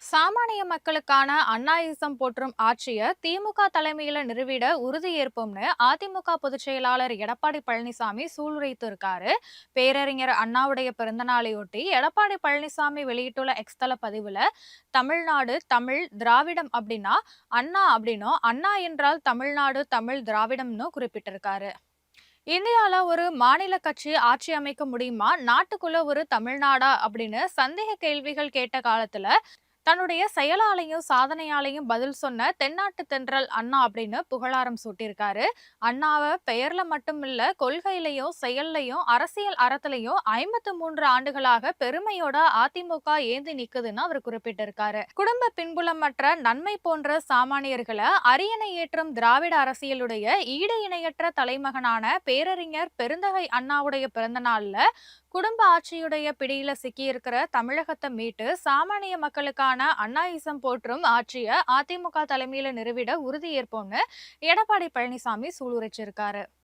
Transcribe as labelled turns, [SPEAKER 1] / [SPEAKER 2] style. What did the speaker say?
[SPEAKER 1] சாமானிய மக்களுக்கான அண்ணாயிசம் போற்றும் ஆட்சியை திமுக தலைமையில நிறுவிட உறுதியேற்போம்னு அதிமுக பொதுச் செயலாளர் எடப்பாடி பழனிசாமி சூளுரைத்து இருக்காரு. பேரறிஞர் அண்ணாவுடைய பிறந்தநாளையொட்டி எடப்பாடி பழனிசாமி வெளியிட்டுள்ள எக்ஸ்தல பதிவுல தமிழ்நாடு தமிழ் திராவிடம் அப்படின்னா அண்ணா அப்படின்னும், அண்ணா என்றால் தமிழ்நாடு தமிழ் திராவிடம்னு குறிப்பிட்டிருக்காரு. இந்தியால ஒரு மாநில கட்சி ஆட்சி அமைக்க முடியுமா, நாட்டுக்குள்ள ஒரு தமிழ்நாடா அப்படின்னு சந்தேக கேள்விகள் கேட்ட காலத்துல தன்னுடைய செயலாலையும் சாதனையாலையும் பதில் சொன்ன தென்னாட்டு தென்றல் அண்ணா அப்படின்னு புகழாரம் சூட்டியிருக்காரு. அண்ணாவை பெயர்ல மட்டும் இல்ல, கொள்கையிலையும் செயல்லையும் அரசியல் அறத்திலையும் 53 ஆண்டுகளாக பெருமையோட அதிமுக ஏந்தி நிக்குதுன்னு அவர் குறிப்பிட்டிருக்காரு. குடும்ப பின்புலமற்ற நன்மை போன்ற சாமானியர்களை அரியணை ஏற்றும் திராவிட அரசியலுடைய ஈடு இணையற்ற தலைமகனான பேரறிஞர் பெருந்தகை அண்ணாவுடைய பிறந்த நாள்ல குடும்ப ஆட்சியுடைய பிடியில சிக்கியிருக்கிற தமிழகத்தை மீட்டு சாமானிய மக்களுக்கான அண்ணாயிசம் போற்றும் ஆட்சியை அதிமுக தலைமையில நிறுவிட உறுதியேற்போம்னு எடப்பாடி பழனிசாமி சூளுரைச்சிருக்காரு.